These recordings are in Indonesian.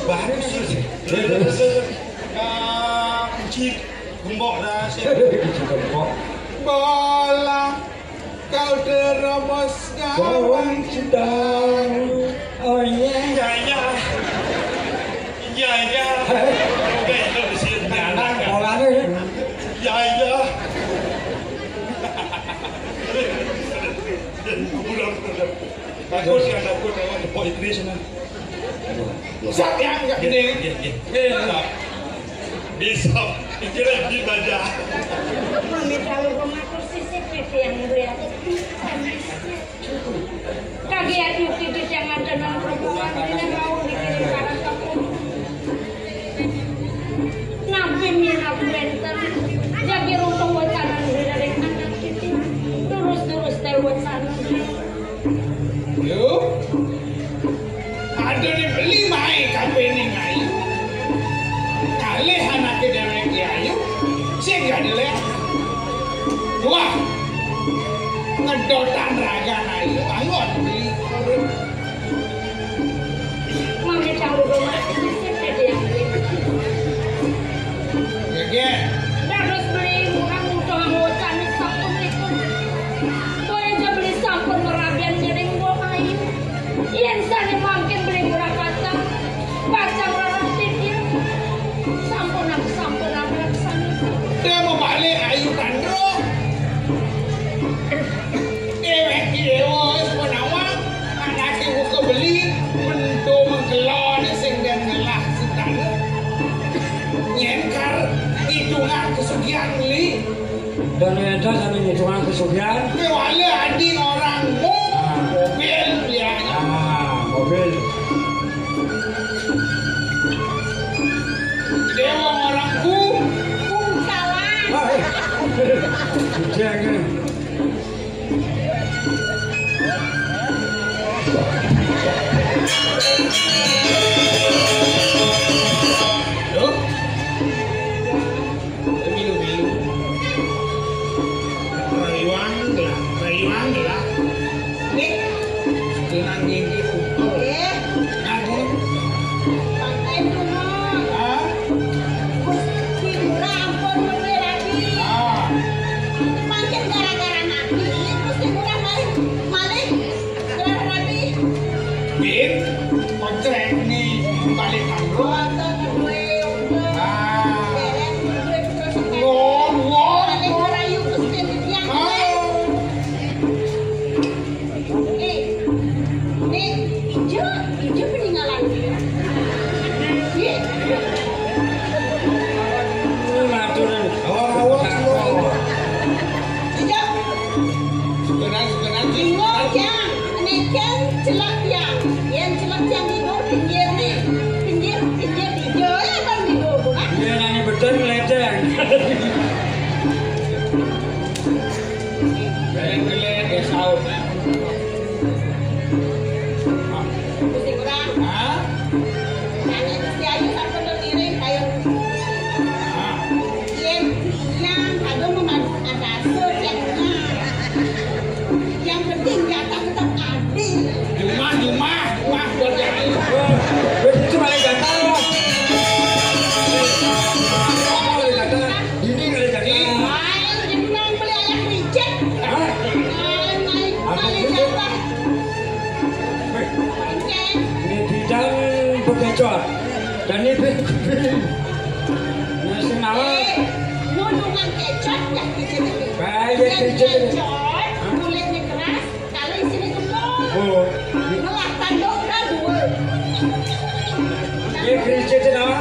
Baru sih. Kunci gembok dah sih. Gembok. Bola kau terobos gawang sedang. Oh iya. Ya. Oke, itu di sini anak. Bolanya. Ya. Takut awak depan itu sana. siap yang enggak gede Bisa. Kira di baja. Mami kalau rumahku CCTV yang melihat kaget titik yang ada dalam perempuan ini mau dikirim karena takut nabi minat benten jadi runtung wacana dari anak kita terus dari wacana yuk ada dibeli mai kapene ngayu kali anak dewek ayu sing gak dile wah ngedotan raga ayu beli mami kalau rumahku CCTV yang gege harus beli mudah wacana sampun itu boleh aja beli sampun merabian nyering ayu yang sana mungkin beli murah kaca baca orang pikir sampun aku sana dia mau balik ayu tandro dewek wis menawang anak ibu kebeli mendo mengkelon sing dan ngelah setara nyengkar hitungan kesugihan beli Dan ada sampai hitungan kesugihan. mewale ading orangmu mobil belianya Mobil. dewa orangku salah Jangan. yuk milu rayuan lah nih dengan gigi pukul aku pakai dulu Gusti rampun beli lagi makin gara-gara nabi Gusti murah maling gara-gara nabi bin koncrek nih balik tanggo hijau peninggalan Maturan. Awak sekenan Bingung yang ini kan celak yang celak yang itu pinggir nih pinggir hijau ya bang di bawah Dia nanya betul ledeng. gele saut Gusti kurang nanya Gusti ayu sampai tertiring kayak yang ada ada setiapnya yang penting jatah tetap adil Jumah buat yang ayu Itu malah gatal. Ini kali gatal. ayo dibilang beli ayam ricet naik kali jatah ricet Ini bidang bekecot. Dan ini nasi nawar. nunungan kecot ya di sini Kayak kecot. kulitnya keras kalau isinya gembok Oh, ngelak tanduk dah dua ini kecot nama.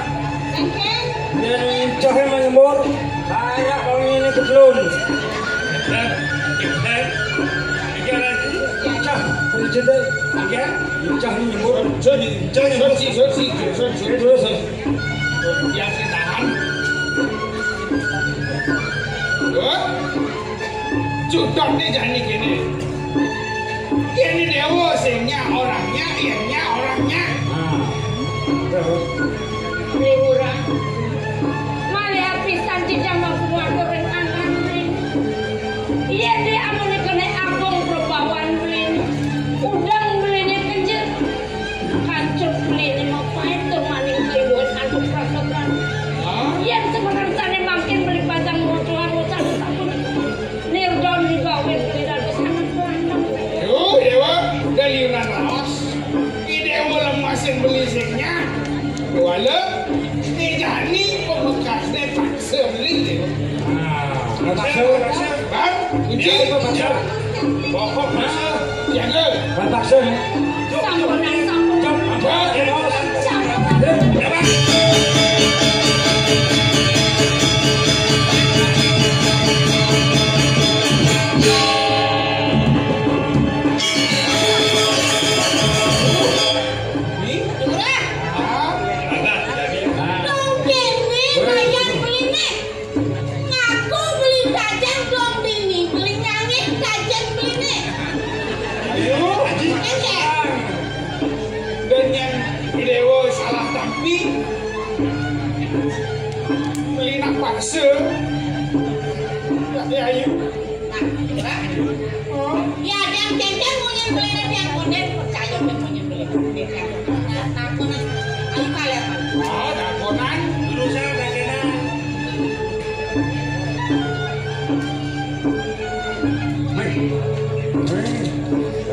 engkeng Dia incah yang menyembur. Kayak bang ini kecelun. Incah, kecot deh. Incah ini menyembur. Sorsi yang ditahan Judok nih jangan gini Ini dewa singnya orangnya ianya orangnya beli murah mali apisan tidak mampu ngadurin anak iya dia amun kena abang perbawan beli udang beli ini kencet kancuk beli ini mau pahit tuh maning Wala, ni pemekasnya paksa beli. Paksa. Bang, uji. Pokok masa. Jaga. Paksa. Sampunan, sampunan. Paksa ya ayu Ya, yang cendeng mau nyembelih yang konden percaya mau nyembelih. Takunan, ayo kalian. oh takunan Urusan dagenan.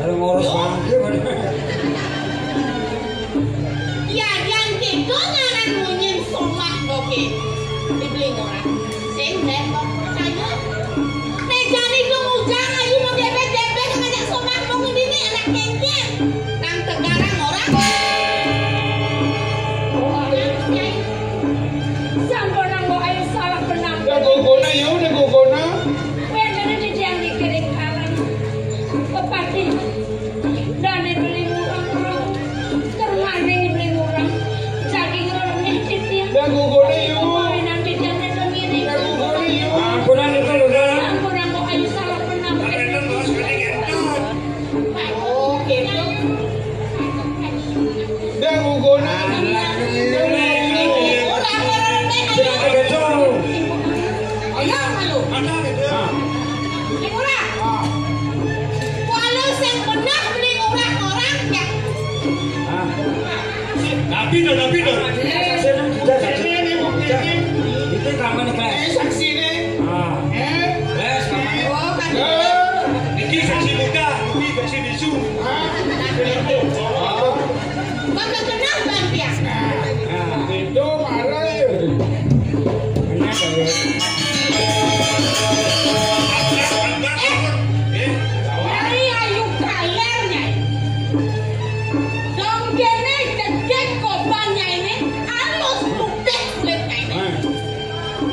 Kalau ngurus bangke Ya, yang gitu ngaran mau somak oke. Dibeli orang. Sehingga mau percaya. Mejan itu mujang ayu mau debet-debet ngajak somak mau ngidini anak kengkeng. Nang tegarang orang. Sampun nang go ayo salah benang. udah gogona ya udah gogona Wedane di yang dikirim kanan. Kepati. Dan dibeli murah-murah. Termane dibeli murah. Saking orang nih udah gogona ya nanti jangan sendiri. udah gogona ya ampunan itu udah. Sampun nang go ayo salah benang. Dagenan bos ketinggalan. Oh, gitu. udah gogona Ayo malu. Ada gitu. Murah. Walau sing benar beli orang-orang ya. Nabi do. ini bukti Itu kamu nih kelas. saksi nih Les kamu. Oh, kan. Niki saksi muda, Niki saksi bisu. Bapak kenal Bang Pias. itu marah ya Dari ayu kalernya. Dong kene cecek kopanya ini halus bukti kulitnya ini.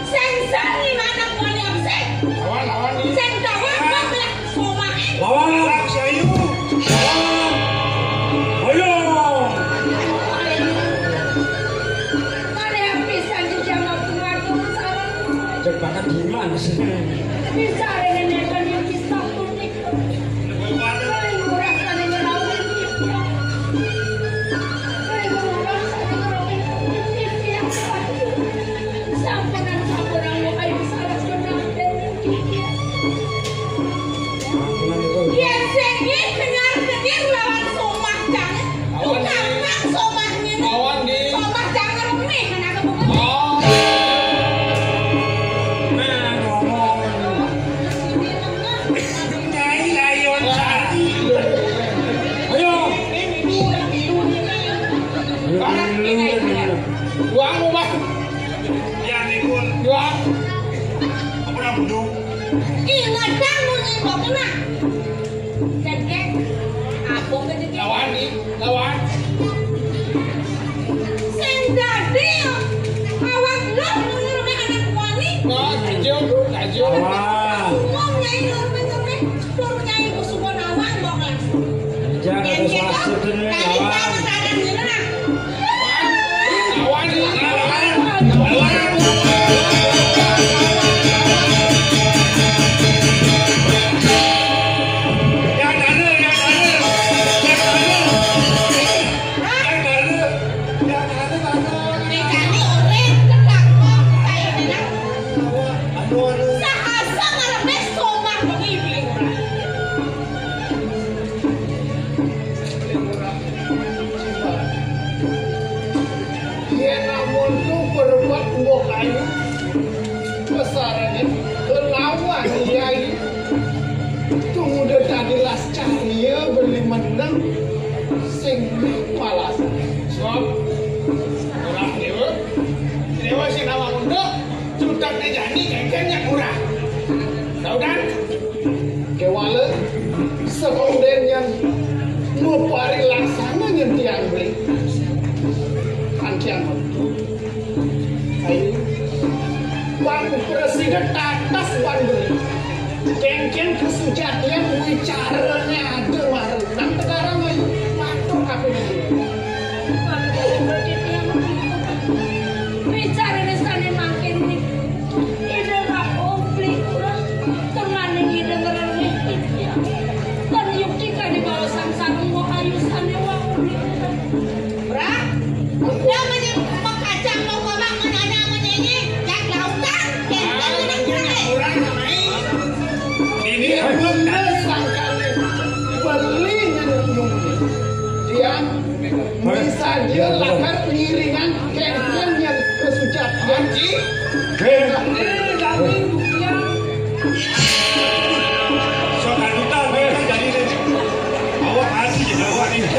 Sensor di mana kuali absen. lawan nih Sensor apa belah somae. Lawan. Sayu. Ayo. Mana yang bisa dijama pengatur sarang. Cek bakat gimana sih? Bisa dengan yang bisa kunik. Paling murah kan yang ngerawin itu. Paling murah kan yang ngerawin itu yang satu. Sampunan mau ayo salah kenal dan dia. Ampunan itu. Dia sengit dengar kedir lawan somah jangan. Tukang somahnya nih. lawan nih Somah jangan remeh kena kebuka. oh Nah, ngomong. Nyai layon sari. Ayo. uang rumah Ya nikun. uang Apa nak buduk? Ingat kamu nih kok kena. Cekek. Apa kecekek? lawan nih lawan Sing dadi awak lo menurut anak wani. nah tajam Wah. Ngomong nyai norme-norme. Suruh nyai kusumo nawang kok langsung. Jangan ada Yang salah gitu, satu nih tadi lawan. tangan-tangan gitu nah. lawan nih Yang dana. Nekani urip tetap kok kayak dina. Sahasa ngarepe somah bengi beli murah. dia namun tuh berbuat buah kayu besarannya lawan nyai tunggu udah tadi las cahaya beli menang sing malas sob orang kesujatian wicaranya ada warung. Nang sekarang matur kabeh iki. Bicara resane makin nih. Ide ra komplit urang. Temane iki dengeran ya. Tan yukti ka di bawah sang mo ayu sane wae. Bra, udah meni makacang mau makan ada menyanyi jak lautan kentang Orang namai. Ini bener sangkane. Beli nyung. Dia bisa dia lakukan pengiringan kentang yang kesujatian ji. So kadutan kan jadi awak asli awak ini.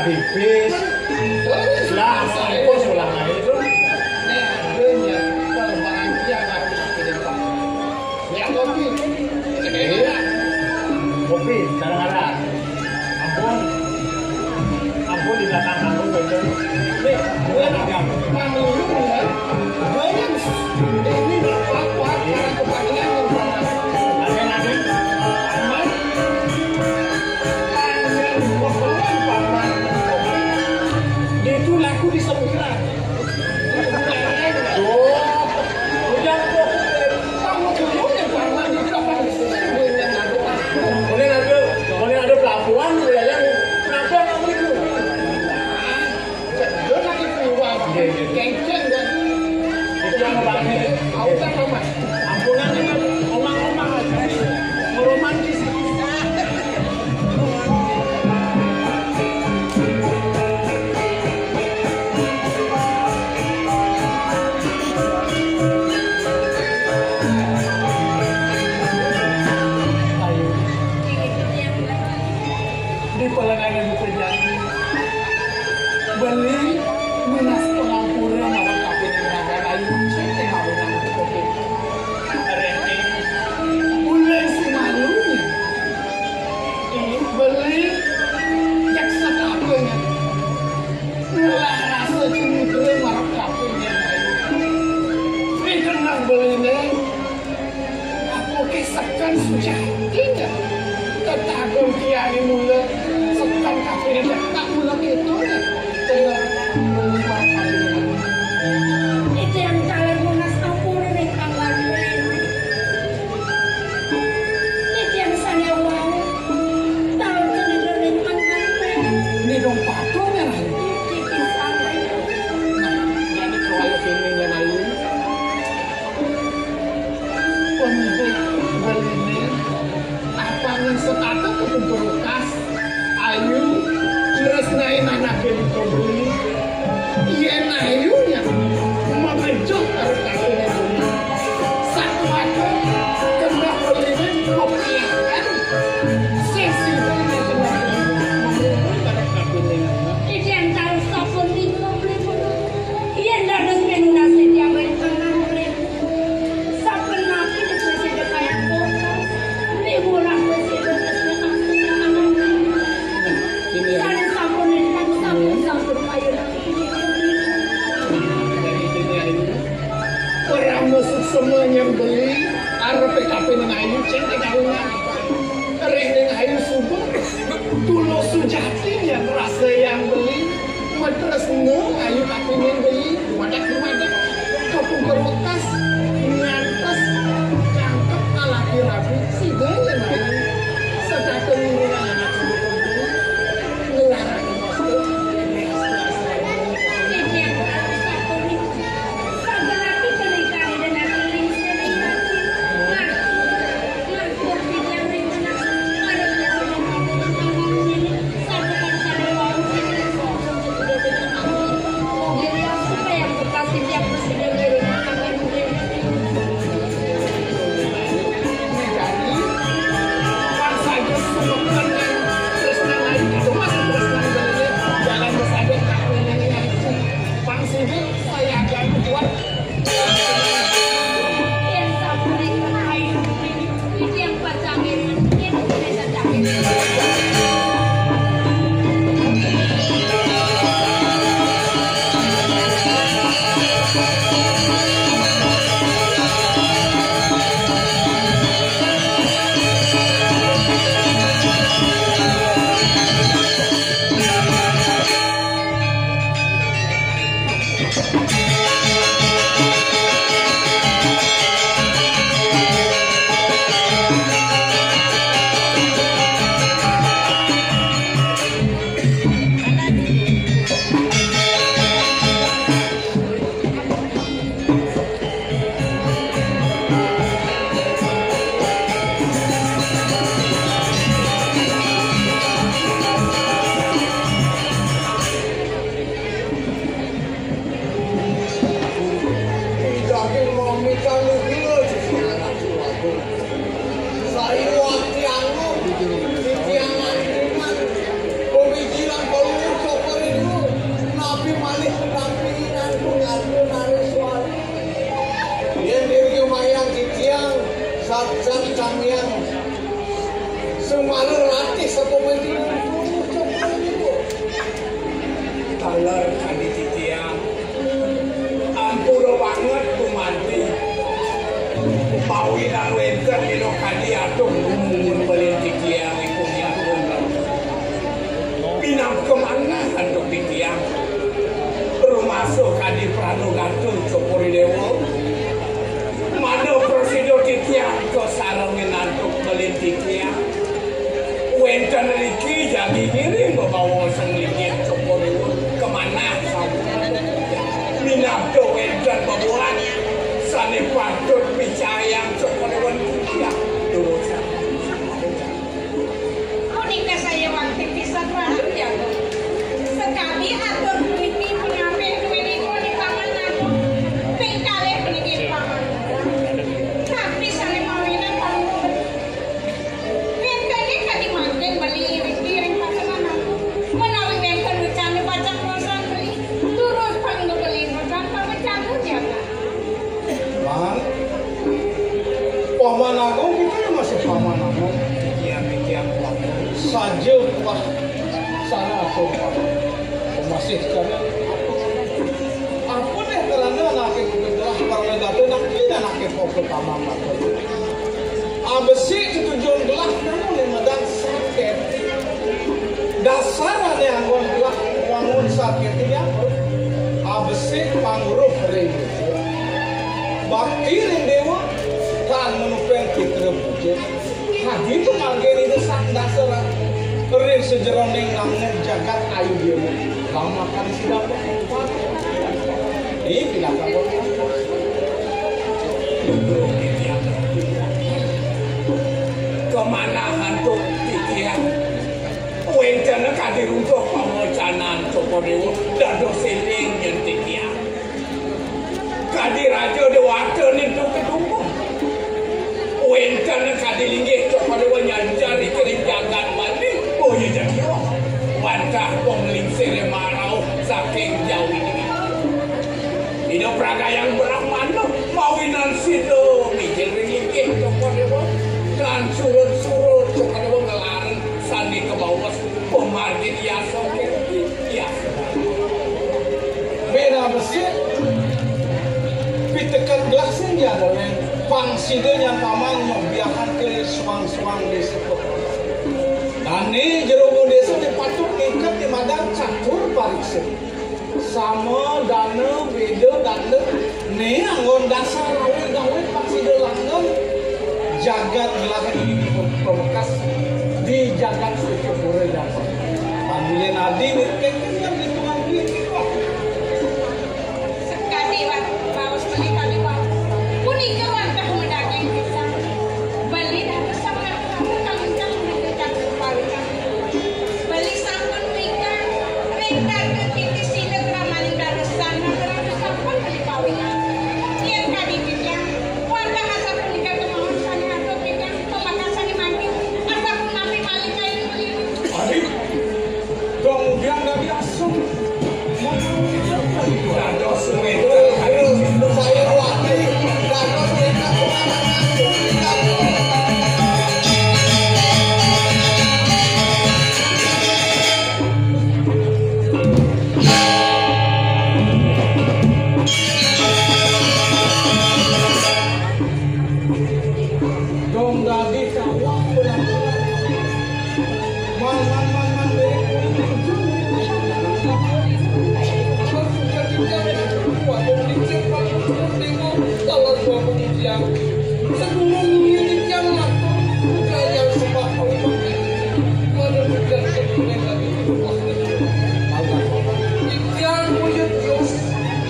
Bibis lah mau ulang itu kopi kadang-kadang ampun di belakang kamu betul nih gue agam ini apa kepanjangan yang ceng dan Itu yang ngebangun. autan mama. Ampunan kan omang-omang aja. Romantis. Di pelengangan berjanji beli minas pengampura mawar kapin ngerakan ayu cinta mawunan kopi rene mulai si malunya ini beli jaksa kapinnya mulai rasa cemutnya mawar kapinnya ini kenang belinya aku kisahkan sujatinya tetagam kiani mulai sekan kapinnya tak mulai itu ya tengah beli mawar kapinnya Itu yang kalian munas ampun nih tanggal ini. Itu yang saya mau. Tahu jadi dari tanggal ini dong patungnya lah ini pisang itu. jadi kalau kini lalu pemilik belinya apa yang setata ke bekas ayu terus naik anak yang beli iya ayunya mengejuk harus kasihnya dulu satu waktu kena belinya kopiakan sesi belinya kena mengejuk harus kasihnya Itu yang tahu sabun itu beli pun. Iya harus menunas yang beli tengah beli. Sabun nabi itu presiden kayak bocor. Beli murah presiden presiden ini ya Sana sabun itu sabun kayu nabi. orang masuk semuanya beli arah PKP dengan ayu cinta kawinan kering dengan ayu subur dulu sujatinya rasa yang beli matras ayu kapingin beli wadah kapung berbekas ngantas cangkep alaki rapi si gaya ayu sedangkan dengan anak subur ngelarang maksud Itu yang tahu sabun itu. Sabun nabi belikan dengan beli sedikit. Nah, kopi yang ringan ada yang sabun sana mau jadi apa yang bekas yang presiden dari akan beli. jadi pas saja sebutkan yang tresna naik itu masih tresna belinya jalan bersahabat kapingin yang pang sini saya akan buat Yang sabun itu kayu itu yang pacangin itu bisa jahit. Sarjan Camian Semalu latih sepementing Talar kali titiang ampura banget kumanti pawinan wenten ino kali atung ngumpulin titiang ikumnya kumang pinang kemana untuk titiang rumasuk kali pranugatun Cokori Dewo mana presido titiang ke sarangin antuk kebabuhan sane patut percaya cokolewan kia dosa Monika saya waktu pisan waduh ya sekali atur ini pengambil duit itu di tangan aku pengkale peningin paman tapi saling mawinan kamu pengkale kali manten beli iring pasangan aku menawi bengkel lucane bacang rosan beli turut panggo beli rosan pamecahku jaga Bang, paman aku kita masih paman aku. kiam Saja pas sana aku masih sekarang aku deh karena anaknya kebetulan karena datu nak kita anaknya kau ke paman aku. Abesi itu jual gelah kamu lima dan sakit. Dasar ada yang gua gelah wangun sakit ini apa? Abesi panguruh ring. Bakti ring dewa kan menupeng kita puji. Hadi itu margen itu sak dasar ring sejeroning namun jagat ayu dia. Kamu makan si dapat. Ini bilang kamu. kemana hantu tikian wentana kadiruntuh pamocanan cokodewo dado seling yang tikian kadirajo dewata nintu kedumung wentana kadilinggih cokodewo nyanjari kering jagat balik oh ya jadi wantah pengling sere marau saking jauh ini hidup raga yang beramano mawinan sido mijil ringgih cokodewo dan surut-surut cuma ada ngelaran sandi ke bawah pemargin biasa biasa Beda besi pitekan gelasnya dia adalah pangside yang paman membiarkan ke suang-suang desa dan ini jeroboh desa dipatut ikat di madang catur pariksa sama dana beda dana ini anggon dasar rawit-rawit pangside langgeng jagat gelakan ini pembekas di jagat suci pura dapat. Ambilin adi mungkin kan hitungan gini. sekali bawas beli kali bawas kuning wantah mendaging pisang beli dari sama kangkang mendekat kepalikan beli sampun ikan rentak ke titik sila keramanin dari sana berapa sampun beli kawinan tiap kali bilang wantah asap menikah kemauan sana atau bilang pemakasan di mandi asap napi balik kain beli Adik, kemudian nggak biasa. dado sungai Ayo, saya lagi. Dapat mereka Dong dadi kawak benar-benar. Man,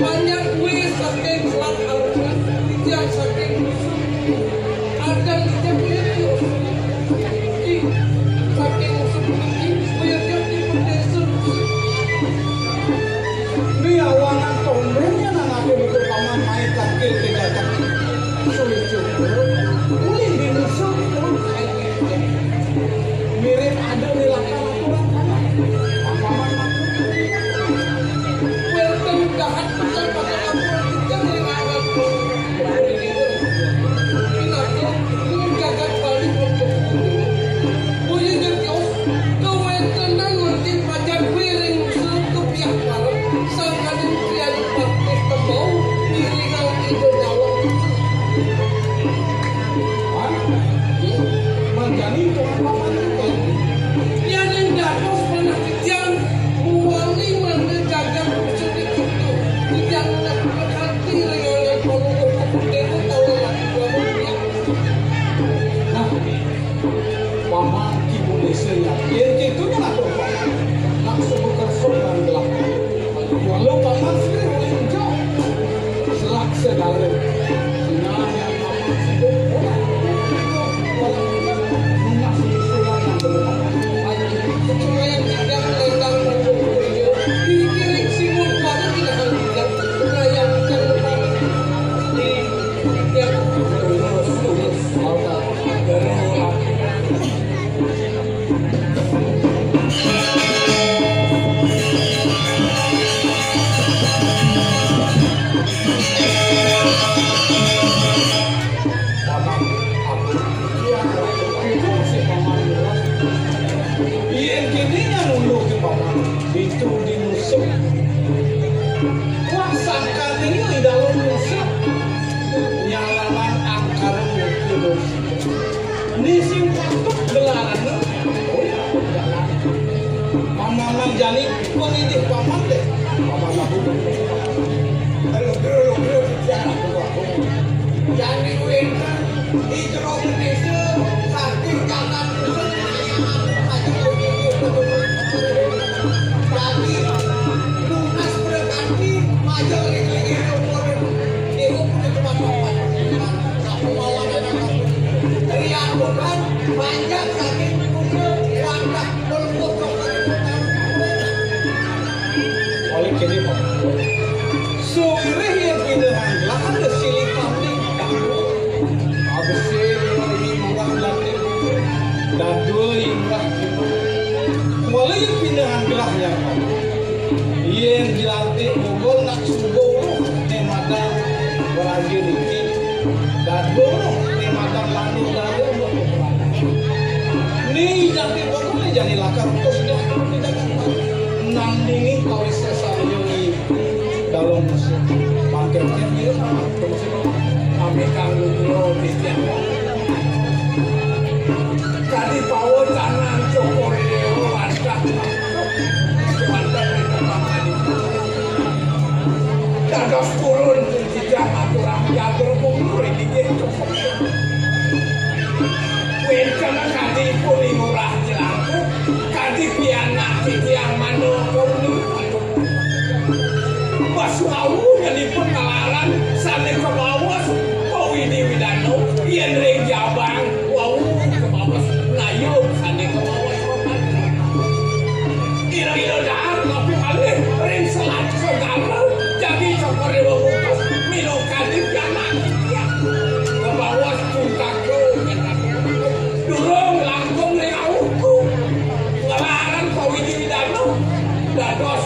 banyak wis saking selat alun yang saking ada kita punya saking seperti punya di desa Ini awangan tombelnya nanti betul paman main takil tidak takil. Sulit juga. Ini di musuh itu mirip ada di lakar aturan paman. Paman welcome dahat besar pada laporan kita yang ada ini gagal balik untuk punya ngertios kewetenan nanti pajak wiring ke pihak malam sang kadang kriya praktis tembau diringal ide dalam menjadi tuan paman itu. yang dapat pernah kejang muali mana gagal bersedih itu tidak dapat hati dengan kalau kemudian tahu lagi dua Nah, paman kibu desa yang itu kan atau paman langsung bekerja dan gelap. Walau paman sendiri boleh jauh, selak Daduh, ni makan lalu dari ni jadi bagaimana jadi lakar untuk sudah tidak nandingi kau sesayungi dalam musim bangkitkan dia sama kami kanggo dulu di tiang kali bawa tangan cokor dewa wanita dari tempat tadi dados turun di jalan kurang jatuh mundur di cokor wencana kali puni murah jelangku kali pianak di tiang manoko Basuawu jadi pengalaran sampai ke bawah Widi Widano yang ring jabang wow ke bawah ngayup sampai ke bawah kira-kira dah tapi kali ring selat segala jadi cokor dewa bukas minum kali pianak ke bawah cungkak durung langkung ring awuku ngelaran ke Widi Widano dados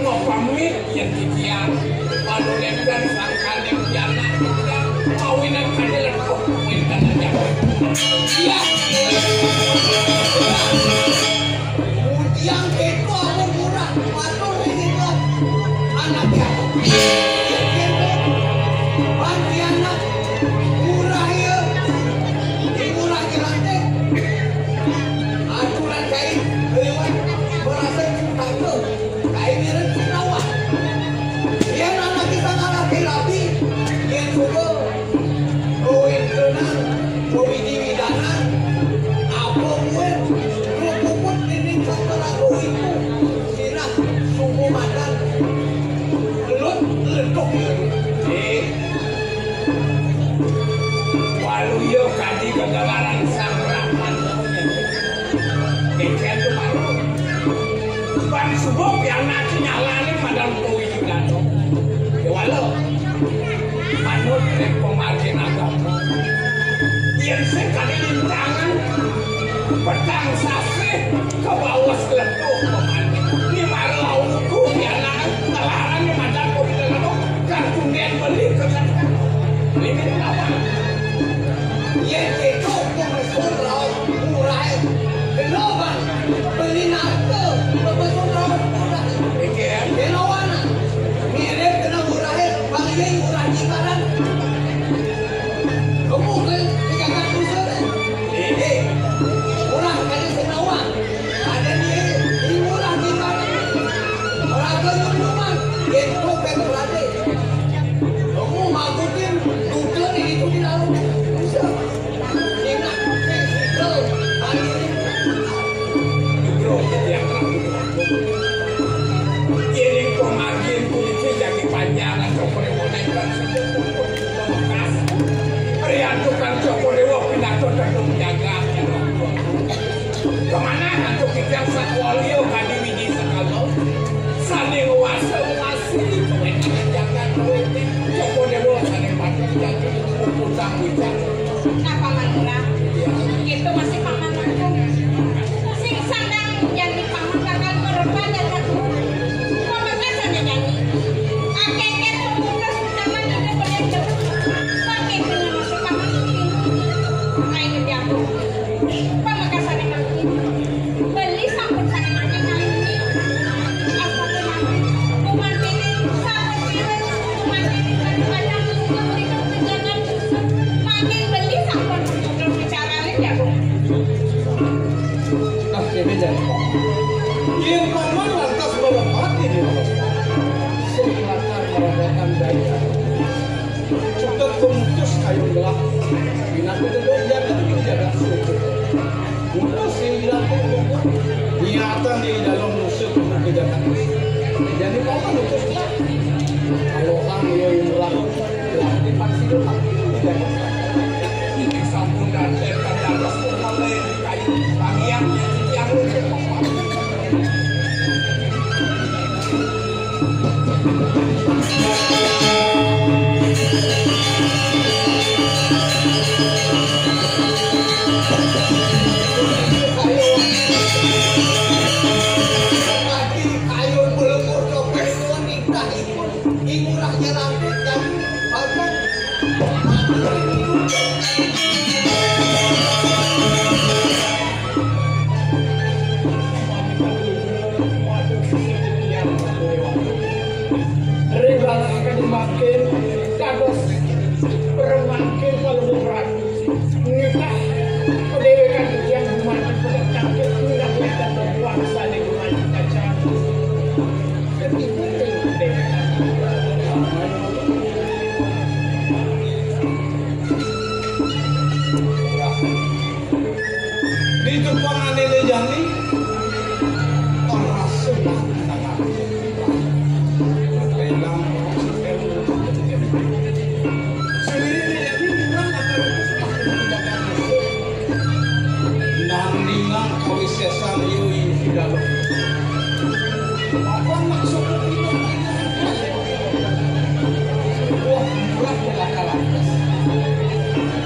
ngopamit yang dikian lalu lemkan sangkan yang pianak kawinan kadel kok kawinan aja iya Yang itu aku murah, matur ini kan anaknya. Banti anak murah ya, murah jelantek. Aturan kain lewat merasa cinta tu, kain miren cintawa. Yang anak kita ngalaki rapi, yang suka kawin tenang, kawin diwidanan, apa muen, rupuput ini kakak aku itu, sirah sungguh makan, lut leduk ya. walu yo kadi kegalaran sang rahman keken tu malu bang subuh yang nak nyalani madam kowi juga ya walu manut rek pemargin agama yang sekali lintangan petang sase ke bawah seletup pemargin ni malau hukum yang nak ngelarang ni madam kowi juga kartun beli ke sana ini apa Yang itu pembesul raut murah, kenapa beli nafsu pembesul raut murah? Kenapa? Mirip kena murah, bagi murah jikaran. Kamu kan dikatakan usul, murah kali senawa, ada ni murah jikaran. Orang kenyuman, itu berarti. Kamu magutin duduk itu di dalam. Ini pemakin polisi jadi panjangan Cokorewo naikkan bekas Rian tukang Cokorewo pindah ke gedung jaga kemana hantu kijang sakwalio kadi widi sekalo saling wasa ngasih kewenangan jaga Cokorewo saling patut jadi utang wijang Kenapa manula? Itu masih paman aku. Sing sandang yang dipaman bakal korban dan satu. Pemekasan yang nyanyi. Akeket pemuda utama itu boleh jauh. Pakai dengan masih paman itu. Main di aku. Pemekasan yang nyanyi. Beli sampun sana nyanyi nyanyi. Aku penyanyi. Kuman pilih sampun pilih. Kuman pilih kadang-kadang memberikan tunjangan. Makin beli sampun belum bicara ya bu. nah ini jadi yang paman lantas melompat ini selatan merobohkan daya cukup pemutus kayu gelap binatang itu jaga suku untuk sembilan niatan di dalam musuh untuk kejagaan jadi paman utus kalau orang yang melakukan di pasti dulu ini sampun dan terkadang dados mulai kayu kami yang Kayu belum berdoa, nikah ikut, ikut rakyat kados remangkin kalau berarti nikah pendewekan yang gumati pada cangkir tidak kelihatan berpuasa di gumati kacang dan itu pendewekan di Jepang Anele Jani orang sudah sangat lelang nandingan kawisesan yui hidalo apa maksudnya itu sebuah murah belaka-lakas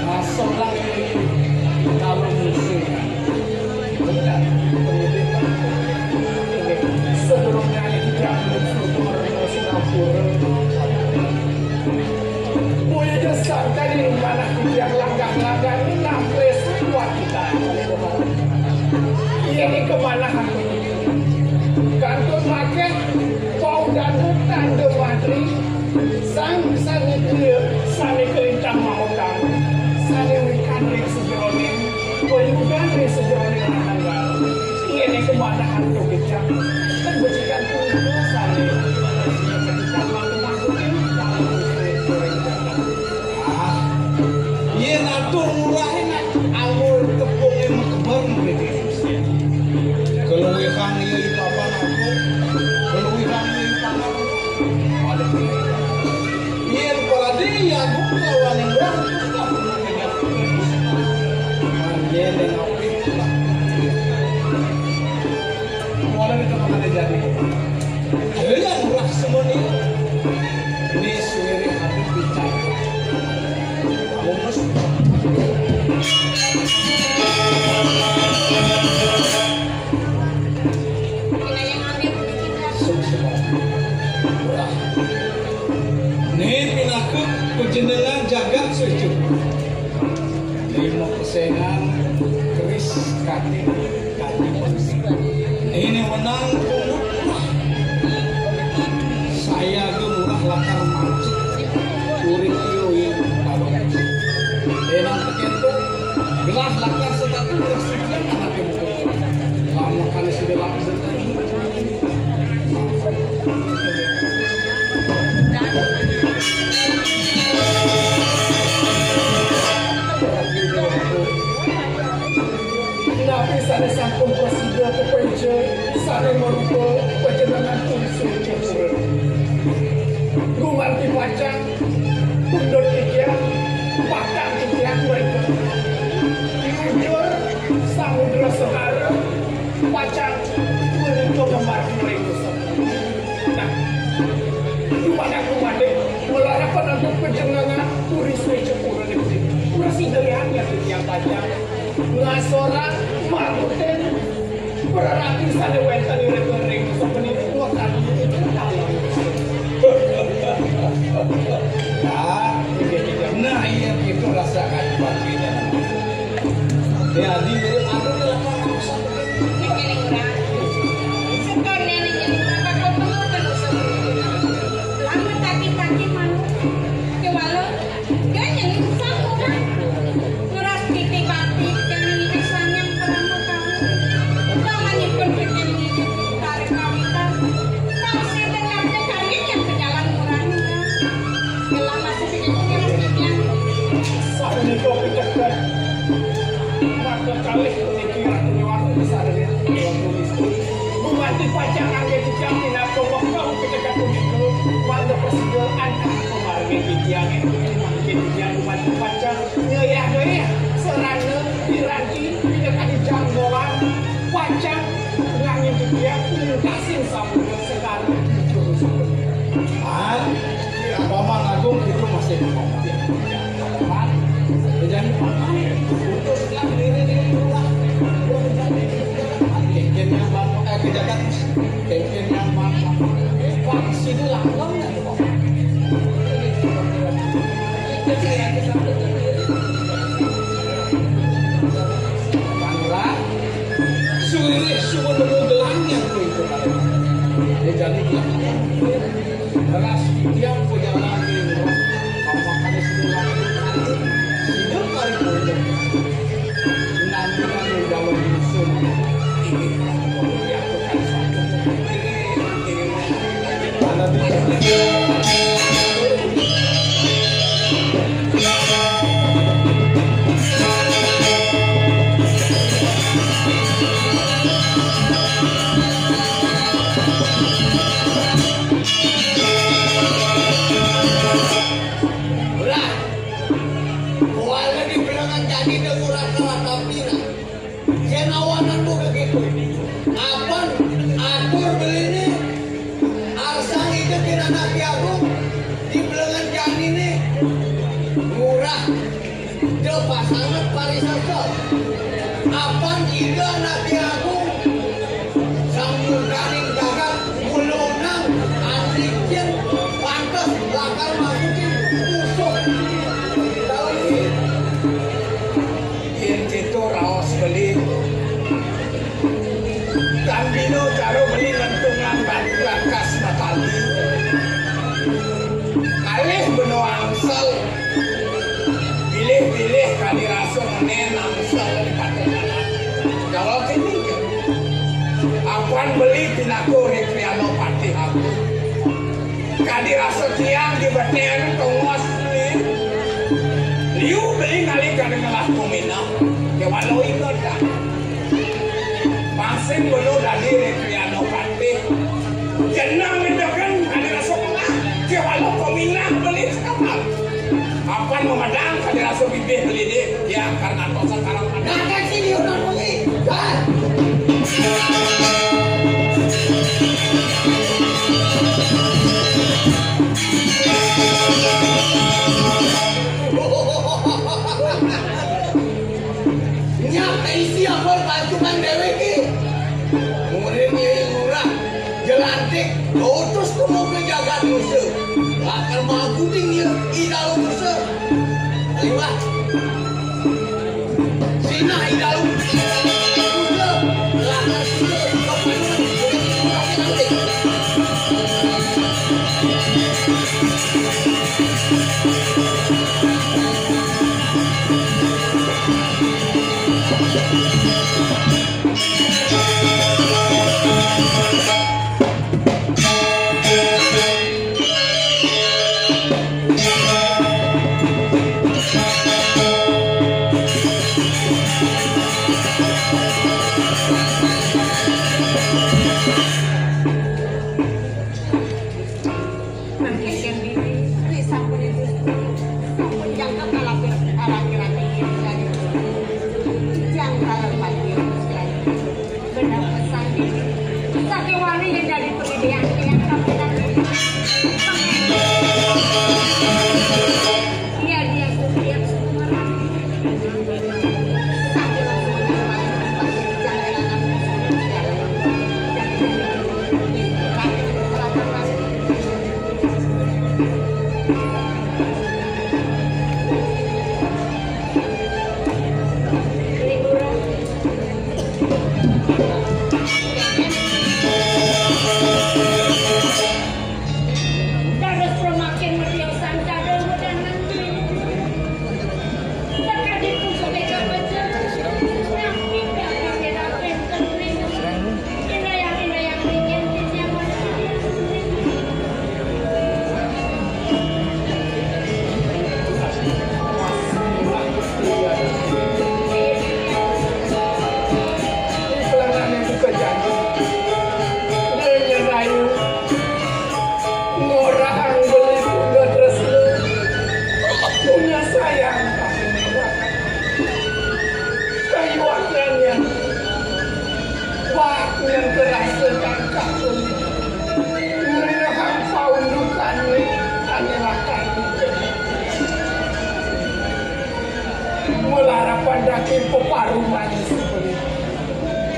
masalah yui hidalo musuh benar pendidikan sebelumnya tidak menurut Singapura boleh dasar dari mana yang langgang-langgang ini nampes buat kita ini kemana kantor pakai kau dan tanda matri sang itu kelintang mau kamu sana wikan ring sejeroning penyugan ring sejeroning langgang ini kemana hantu kejam kan becikan pun sana iya natur murahin alur tepung yang kebar kalau wihang iya itu apa aku kalau wihang iya itu apa ada iya kepala dia aku kawan yang berang tak pernah kejap manjel dan api lah mulai itu mana jadi kalian murah semua nih ini suwiri habis bicara kamu mesti nih pinaku kejenengan jagat suci lima kesengan keris kaki ini menang saya gemurah lakar mancik kuring yoi kalau enang tekentu gelas lakar setatu beras sekian anak yang lama kali sudah langsung nabi sana sampun prosedur kepenje sana merupa perjalanan tulisan cemur gumanti pacang tunduk ikia patang ikia mereka diujur samudra segara pacang mereka membantu mereka nah dimana kumade melarapkan untuk perjalanan tulisan cemur ini persidariannya yang pacang ngasoran maruten berarti sana wentan ring seperti dua kali itu nah iya itu rasakan bagian ya di aku dilakukan aku sampai Mikirin orang setor nenek yang apa kau perlu lama taki manu kewalau ganyan sama orang nuras titik batik dan ini kesannya pertama kali jangan ikut bikin ini tarik kawitan tahu sih dengan kalian yang berjalan murahnya kelama seperti itu yang saat ini kau pikirkan maka kali pemikiran waktu besar ya waktu itu gumanti pacang angin dijam tidak kau pikirkan begitu waktu prosedur anak kemarin dijangan mungkin dijangan gumanti pacang nyayah serana piranti tidak dijam bolan pacang ngangin dia kasih samudra sekarang jurus Paman Agung itu masih ngomong jadi paman untuk setelah diri di rumah keken yang bapak kejagat keken yang bapak faksi itu langgam ya pak Bangla sulit semua bergelangnya itu dia jadi dia beras dia punya lagi Ida pasangan parisasa. Apan ida naki agung. Sang murkaning gagal mulunang antrikin pantas bakal masukin musuh. Tahu ini? Yen itu raos beli. Kambino caro beli lentungan batu akas matali. Kalih benua angsal. Pilih-pilih kali rasul nen angsal di katenanan. Kalau kini akuan beli pinaku rekreano patih aku. Kali rasul tiang di beten tongos beli. Liu beli kali kali ngelah kumina. Ya walau ingat dah. Pasing belu dari rekreano patih. Jenang mendakan kali rasul ngelah. Ya walau kumina beli sekarang. Kapan memandang kali rasul bibih beli dia. Ya karena kau sekarang ada. Nakak sini udah beli. Dan nyampe siapa pacukan dewe ki. Murid nyai murah jelantik utus kamu ke jagat musuh. Bakal mau kuning ya idal musuh. Lewat Sina idal musuh. Lakar musuh kepenuhan murid jelantik.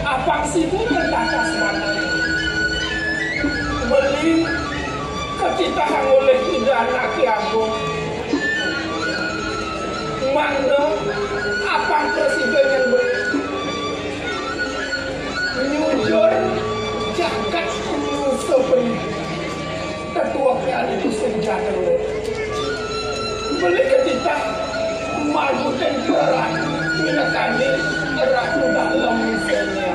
Apang situ bertakas mana? Beli ketitahan oleh tiga anak aku. Mana apang presiden yang beli? Nyujur jagat seperti ketua piala itu senjata. Beli ketitah maju dan gerak minakani gerak dalam misalnya.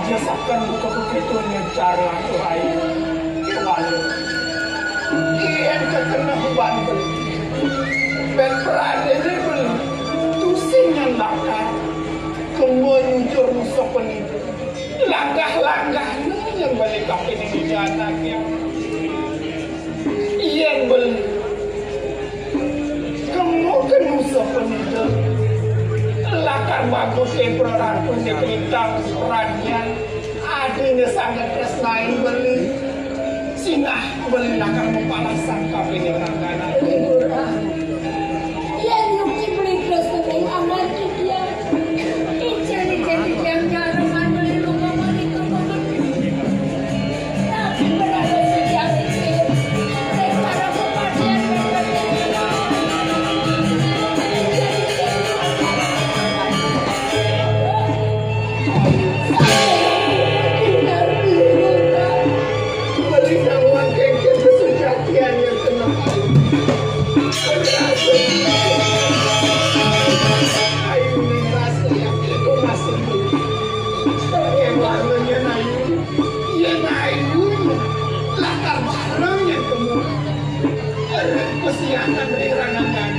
Jasakan buka begitu nyecar aku hai kewali. Iyan kekena huban beli. Ben pradene beli. Tusing yang bakar. Kemenyuncur musuh penipu. Langkah-langkah yang balik kaki ini di anaknya. Iyan beli. Kemudian musuh penipu. Lakar bagus emperor pun dikritang perannya adanya sangat tresnain beli sinah beli lakar mempalasan kafe di orang kanan Yang nyuci beli terus dengan aman dia jadi yang jalan beli rumah mereka tapi berada di yang itu para kepadian kesiangan dari rangan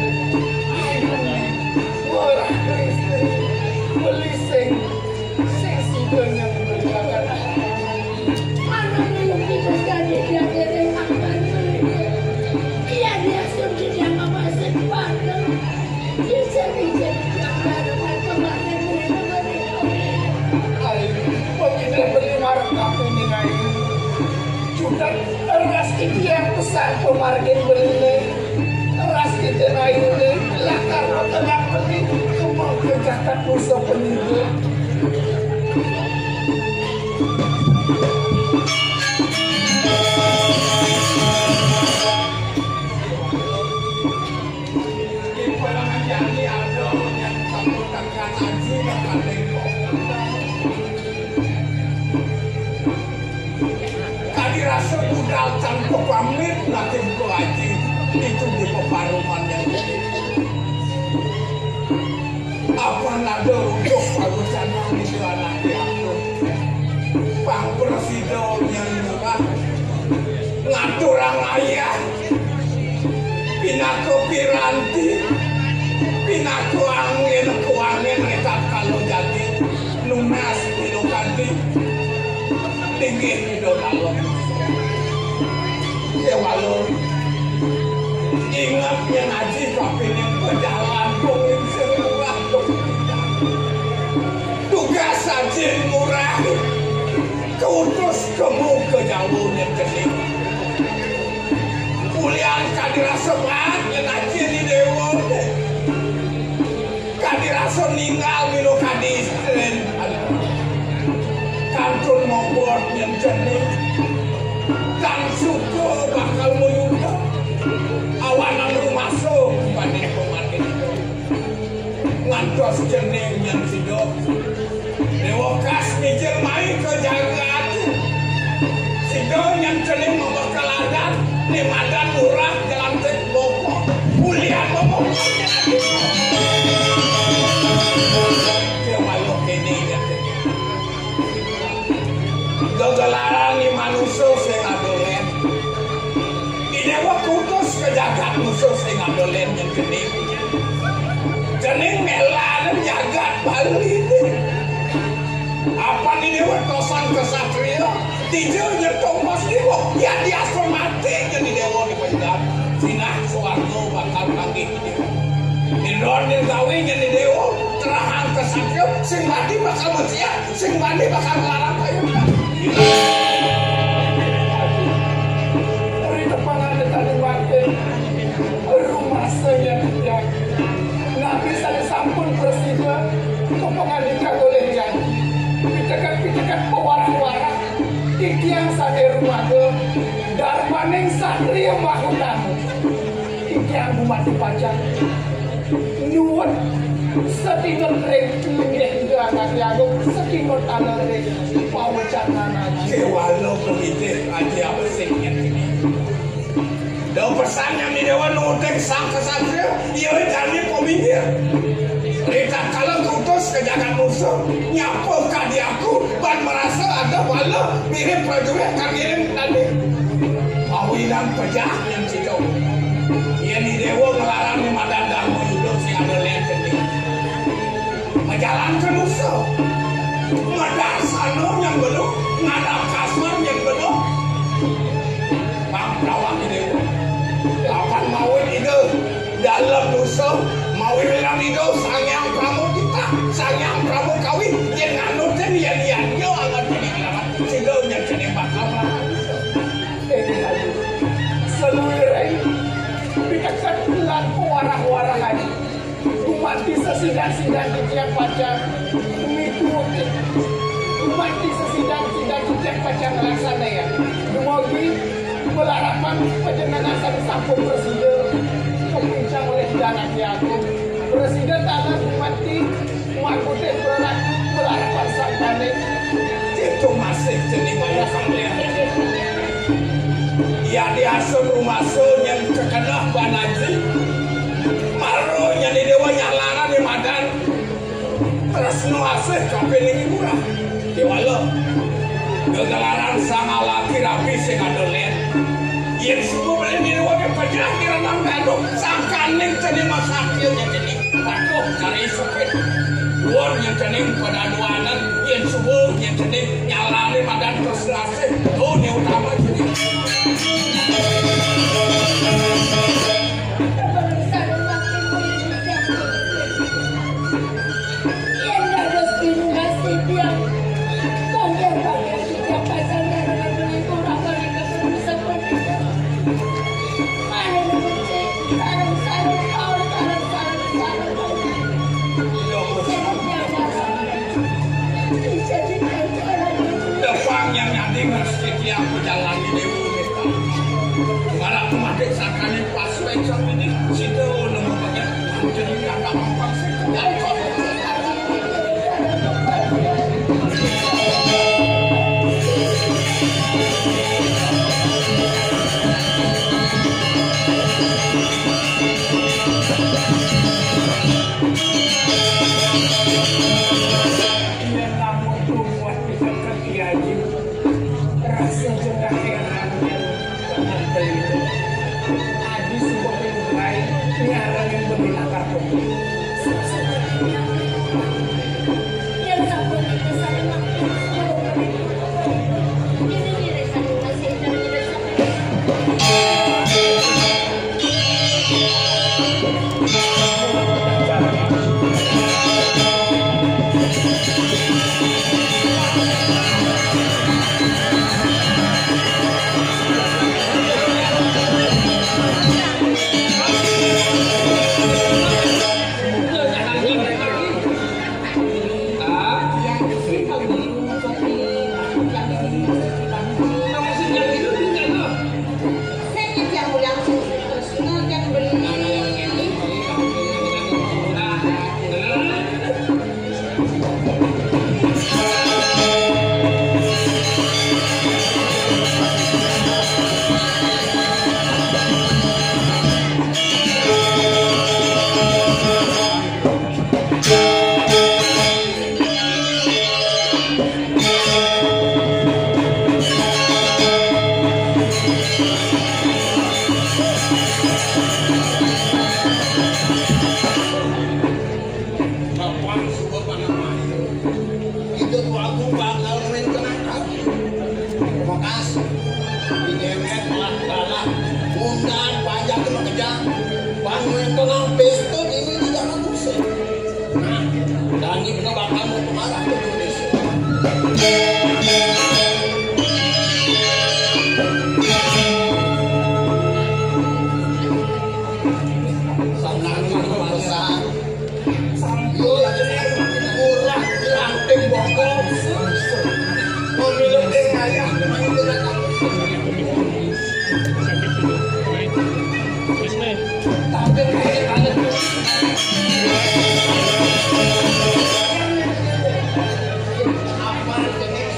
orang Kristen melising sesi dengan berjalan mana belum kita jadi dari akan dia dia sudah yang mama sepadan dia jadi yang baru kemarin pemilik beli marah kafe ini naik sudah ras itu yang besar pemargin beli ras itu naik lakar tengah beli cuma kejahatan musuh penipu Rasa budal tanpa pamit lagi haji itu di peparuman yang ini. Apa nada untuk bagusan itu anak aku? Pak Presiden yang murah ngatur orang ayah, pinaku piranti, pinaku angin ngetat kalau jadi lunas dilokati dingin di dalam. Walau ingat yang ngaji tapi yang berjalan pungin semua tugas saja murah keutus kamu ke jauh yang kening kuliah kadirasa banget yang ngaji di dewa kadirasa ninggal milo kadistren kantun mobot yang jenis dan suku bakal muyuda awanan rumah so pada pemargin itu ngantos jening yang sidok dewakas mijil main ke jagat sidok yang jening membekal adat di madan murah jalan tek bokok kuliah bokok kewalok ini ya gagalaran di manusia saya ngadolen di dewa kutus ke jagat musuh saya ngadolen yang jening melan jagat bali apa nih dewa tosan kesatria tidur nyertomas dewa ya dia mati jadi dewa di penjara sinah suarga bakal kaki di luar gawe jadi dewa terahang kesatria sing mati bakal mutia sing mati bakal larang kayu dari depan ada tadi wakil rumah saya tidak nggak bisa disampun presiden kepengadika oleh janji pitekat pewarah-warah ikiang sade rumah ke darmaning satria bahutan ikiang bumati pajak nyuwun setinggal rek hingga anak yago setinggal tanah rek pawacanan aja kewalo pemitir aja apa sih yang ini dan pesannya di dewan nutek sang kesatria iya jadi pemitir rita kalau tutup terus ke jagat musuh nyapo kadi aku ban merasa ada wala mirip prajurit kangirim tadi awilan pejah yang cicau ia di dewa ngelarang di madandang hidup si ada lihat jadi menjalankan musuh ngadar sano yang belum ngadar kasar yang belum bang rawat di dewa lapan mawin ide dalam musuh mau bilang itu sangyang pramudita, sangyang pramukawi yang nganutin yang yo akan jadi lawan silonya jadi bakal seluruh dikasih bulan warah-warah lagi umat di sesidang-sidang di tiap pacar itu umat di sesidang-sidang di tiap pacar laksana ya dumogi belarapan penjenengan satu sampun presiden kepincang oleh dana aku presiden tanah mati mengakuti belarapan sampane itu masih jadi banyak kalian ya diasuh rumah yang terkenal banaji marunya di dewa nyalana di madan terus nuasih kapan ini murah diwalo gegelaran sang laki rapi sing adolen yang semua boleh di dewa pejah di renang gaduh sang kaning jadi masakilnya jadi waduh cari supit luar yang jadi pada aduanan yang subuh yang jadi nyalani madan terus nasih oh ini utama jadi depan yang nanti mesti tiap berjalan di dewa malah kemarin sakani pas pencang ini situ nemu bagian jadi kata mampak dan kau Apa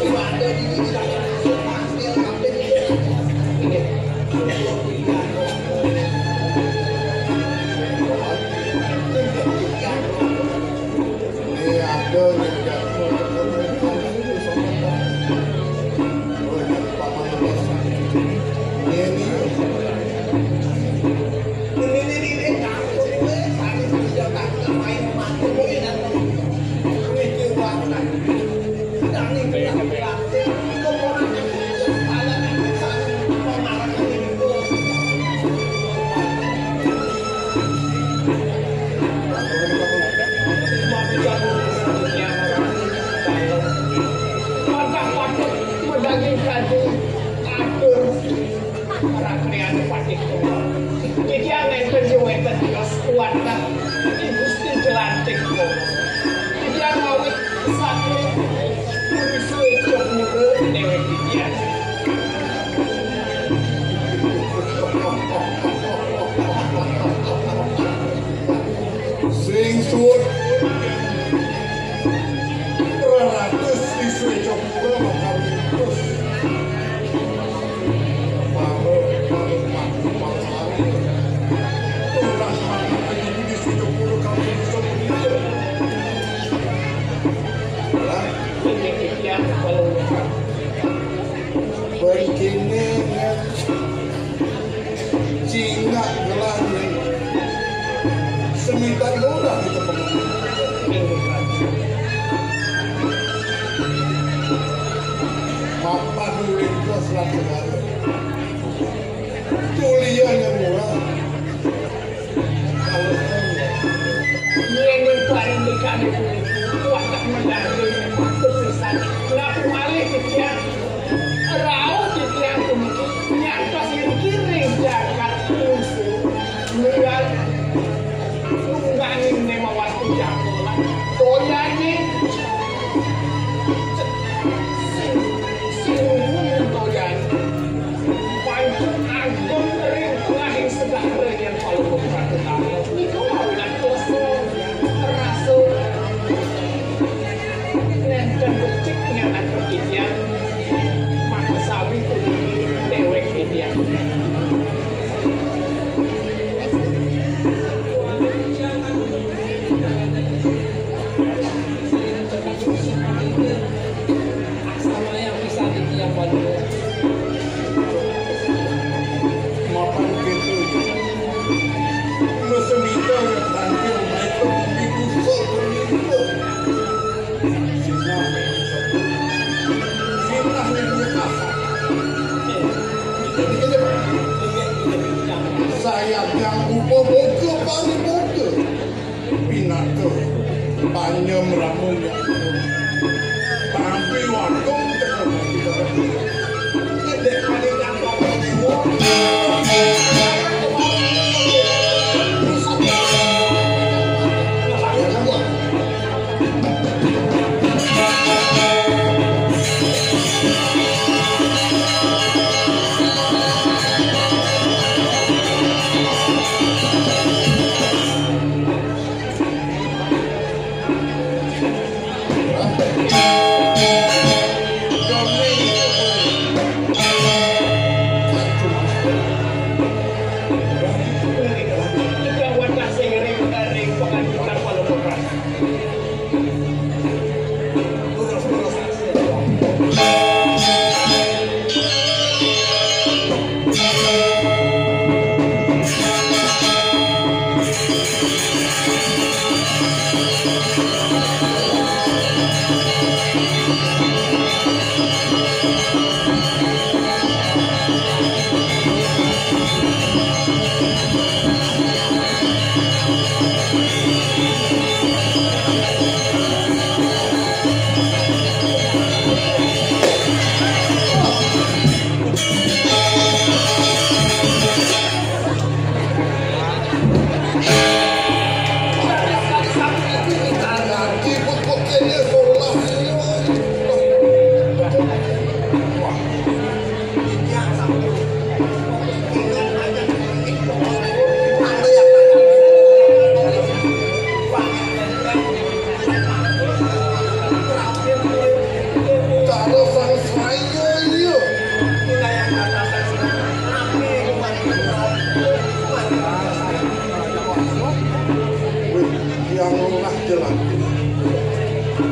Sing suwun ratus iswe cokro makami terus pamel pamel orang makami ini iswe cokro kamu bisa begitu lah ini kalau begini Cina gelar seminta dolar kita apa dulu itu selalu ada tulian yang murah kalau yang paling dekat itu watak mendaging kesusahan laku malih ketiak rauh ketiak kemungkin nyata kiri jagat musuh melihat nunggangin nema waktu jagolah toyanya singgung toyan pancung agung ring lahir segala yang kalau berkata itu maulah kosong rasul dan beciknya anak kejadian maka sawi dewek kejadian sayang upa-boga paling boga binatang panjang ramung yang tapi wakong tidak paling gampang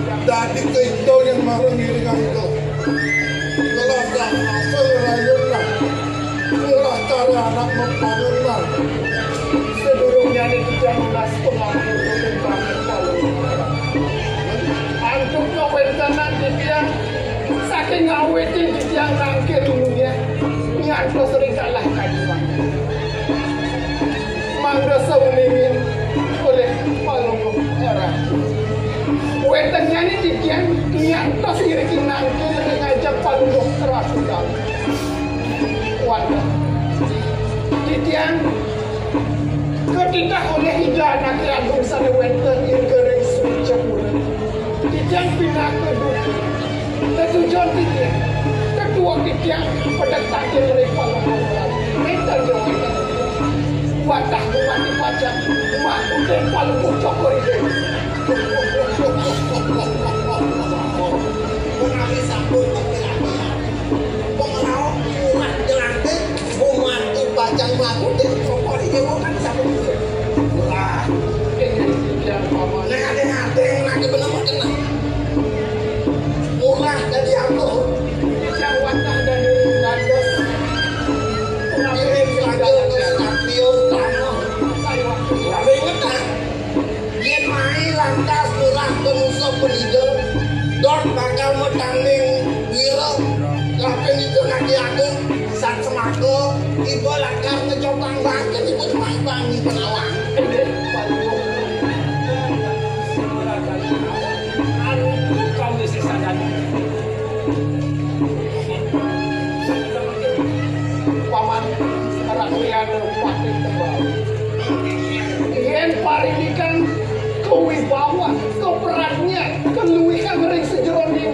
Dadi itu yang marah ngiringan itu. Telah dah hasil rayunan. Telah cara anak membangunan. Sedurungnya ini 13 pengampun tentang kalau. Antuk ngawetanan di dia. Saking ngawetin di dia nangkir dunia. Nganto sering kalah kajian. Mangga sauningin oleh palung era. Wetennya ini dikian nyantos irikin nangkir ngajak palung terasukan. Wadah. Dikian ketika oleh hidana kiagung sana wenten irgering suci pura. Dikian pindah ke duku. Ketujuan dikian. Kedua dikian pedetakin oleh palung era. Mental jawaban. Wadah mati pajak mak udah paling cokor itu mengalih sambut kekiranya pengelau umat jelantik mati pajak mak udah cokor itu kan sambut itu lah ini dia mama nengade lagi bener-bener kena murah dari aku yang wadah dari gandos ini filagel lantas murah penusup penidel dot bakal metanding wiro lapen itu nanti aku saat semako ibu lakar ngecopang bangkit ibu cemai bangi penawang kau isi sadar paman rakyat pati tebal ingin parilikan kewibawa, keperannya, keluihan ring sejeroning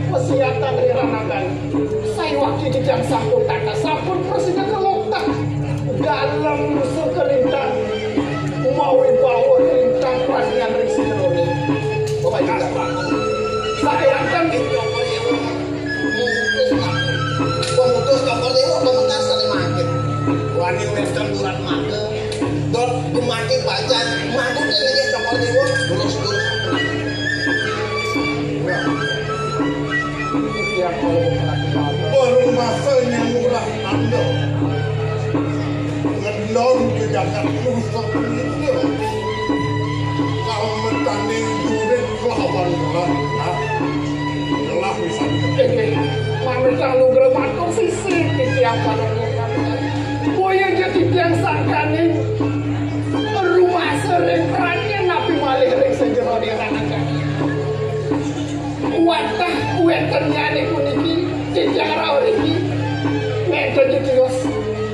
pesiatan iranakan saya waktu di jam sampun tata sampun presiden keloktak dalam musuh kerintang mau wibawa kerintang perannya ring sejeroning bapak juga saya akan memutus kapal dewa pementas tadi makin wani western durat maka dot kemati pajan madu ini kapal dewa lurus-lurus yang baru masanya murah anda ngelon ke jagat musuh itu kau mentanding durit lawan berat telah misalnya mamitang lu gerematung sisir di tiap pada boya jadi tiang sangkanin rumah sering perannya napi malih ring sejero di ranakan watah wetennya nih kuniki tiang rauriki medo jitios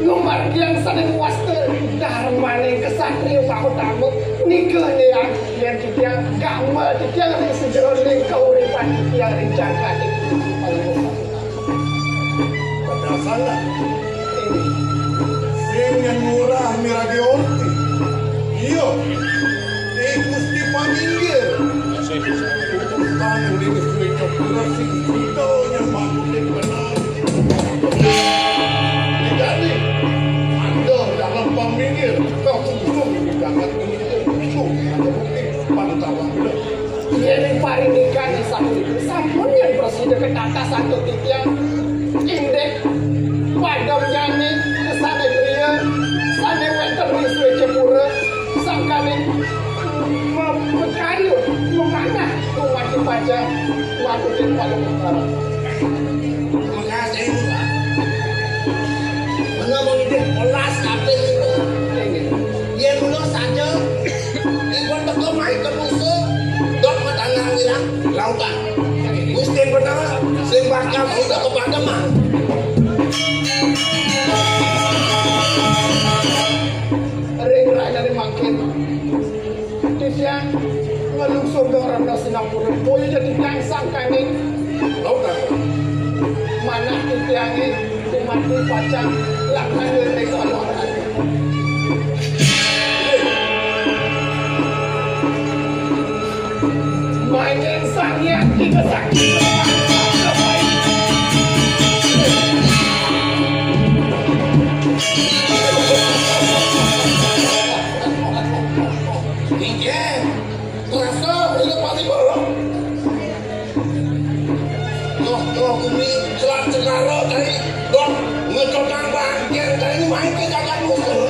nomor yang saling waste darmane kesatria mau tamu nikahnya yang tiang gamal tiang ring sejero ring kauripan tiang ring jaga pada salah yang murah mirage orti iyo gusti panggil urusan ini sudah kurasi itu yang makin benar jadi anda dalam panggil kau usung jangan usung ada bukti pantauan ini parinikan di sampun yang presiden ke atas satu titik indek padamnya nih kesana dia sana wenter di suci pura sangkali mengkayu memanah rumah di pajak waktu di paling utara makasih juga mengambil ide olas kapil itu dia dulu saja ikut berkemai ke musuh dok matanggang bilang lautan gusti pertama sembahkan udah kepada mah ring raya dari makin dia ngelungsur ke orang Singapura boleh jadi yang sangkaning lautan mana tiangnya dimati pacang laknan dari keluaran mainin sangnya kita sakit terasa ini paling baru kumi selat cenaro tadi dok ngecokang bangkir tadi main ke jalan musuh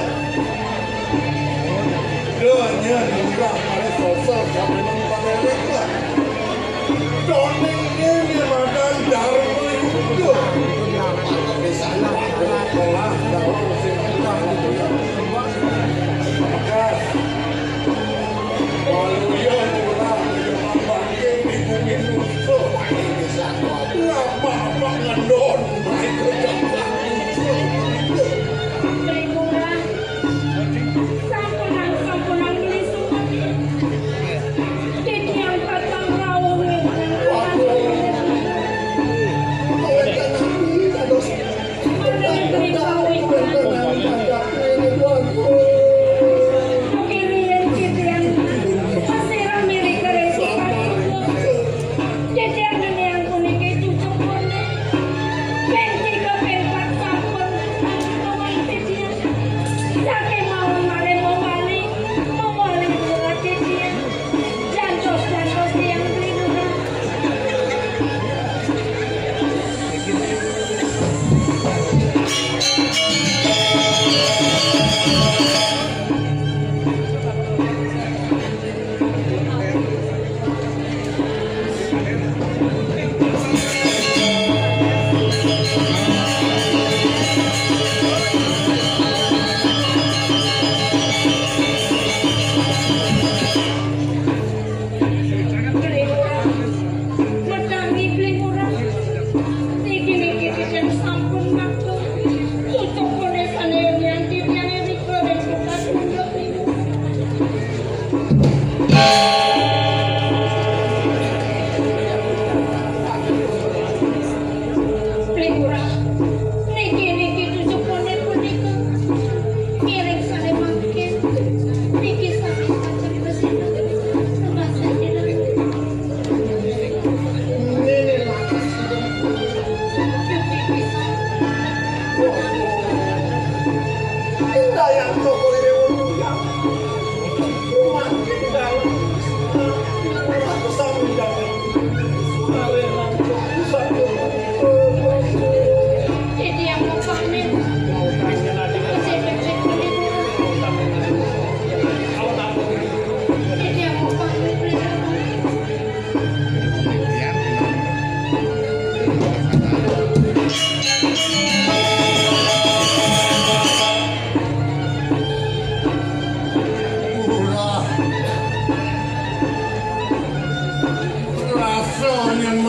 Doanya juga pada sosok sampai memperoleh lah. Doning ini makan dharma itu. Bisa lah kalau singkang itu ya. Maka kalau dia pulang dengan bangkit di bumi musuh, apa ngendon baik kerja.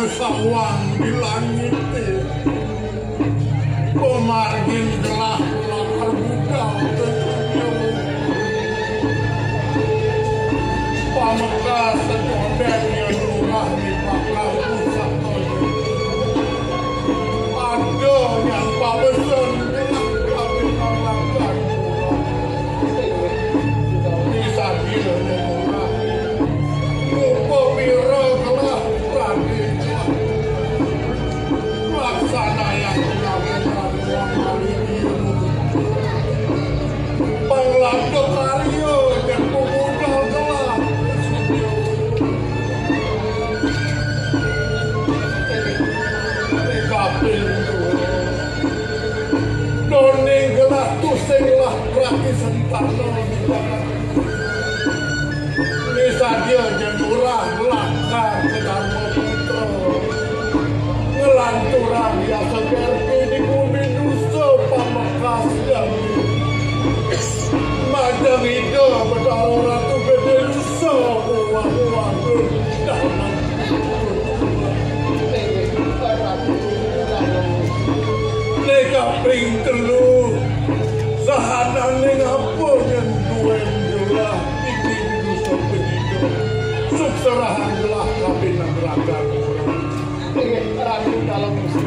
Sawang di langit pemargin gelah lapar budal Pamekasan sedoden yang rumah di bakal pusat ada yang pabesan dengan kami mengangkat di sadir murah rupa biro gelah rani laksana yang melakukan uang kali ini pengelanda karya dan pemuda gelap kapil doning gelap tusinglah raki sentana ini saja jendurah melangkar ke Dharma Putra ngelanturan ya seperti di bumi nusa Pamekasan madang ida bedara ratu gede nusa uang-uang dalam neka pring telu sahanane ngapa yang duen jelah iki nusa penida sukserahan belah kabinan raga ratu dalam musim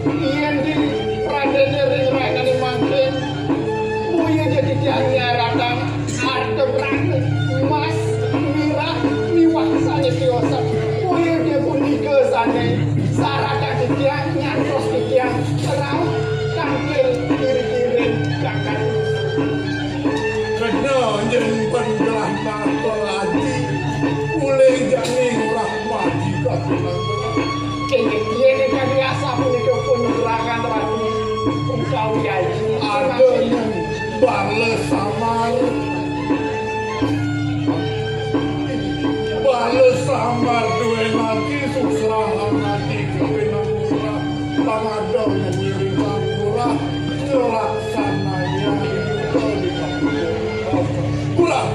iyan di pradanya ring-ringane mangkin muya jadi tiangnya ratang arta berangkat emas mirah miwaksanya kiosak muya dia pun dikesane saraka ketiang nyantos ketiang raut kangkil kiri-kiri kakak kena jen penjelah mata lagi boleh janing rahmat jika bilang Kayaknya kan biasa punika pun nerangan Ratu engkau yaji adanya bales samar duwe nanti susrahan nanti duwe namurah pamadong nyiri namurah nyelaksananya itu di kampung pulang.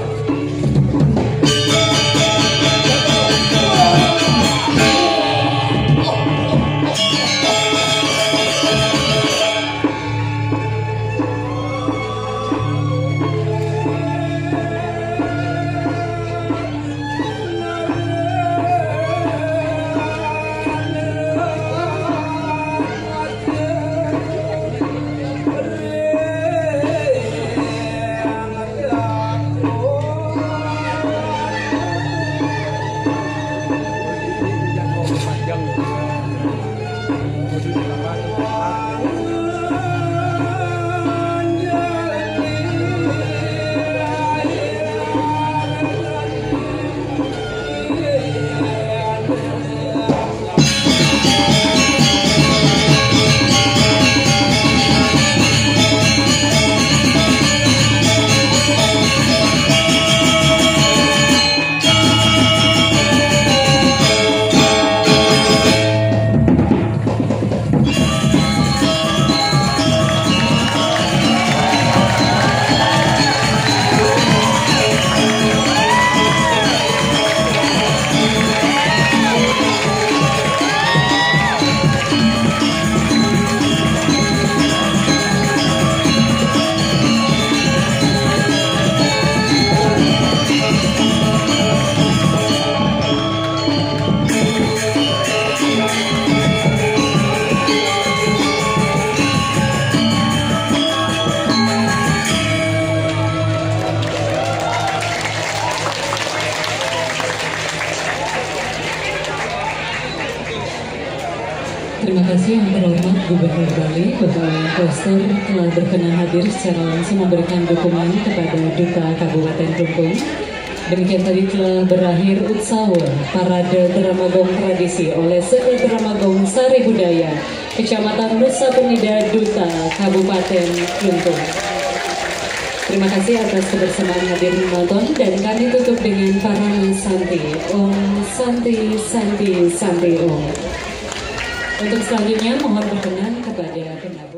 Terima kasih yang terhormat Gubernur Bali, Bapak Koster telah berkenan hadir secara langsung memberikan dukungan kepada Duta Kabupaten Klungkung. Demikian tadi telah berakhir Utsawa Parade Dramagong Tradisi oleh Seni Dramagong Sari Budaya Kecamatan Nusa Penida, Duta Kabupaten Klungkung. Terima kasih atas kebersamaan hadir menonton dan kami tutup dengan para Santi Om Santi Santi Santi Om. Untuk selanjutnya mohon berkenan kepada pendapat.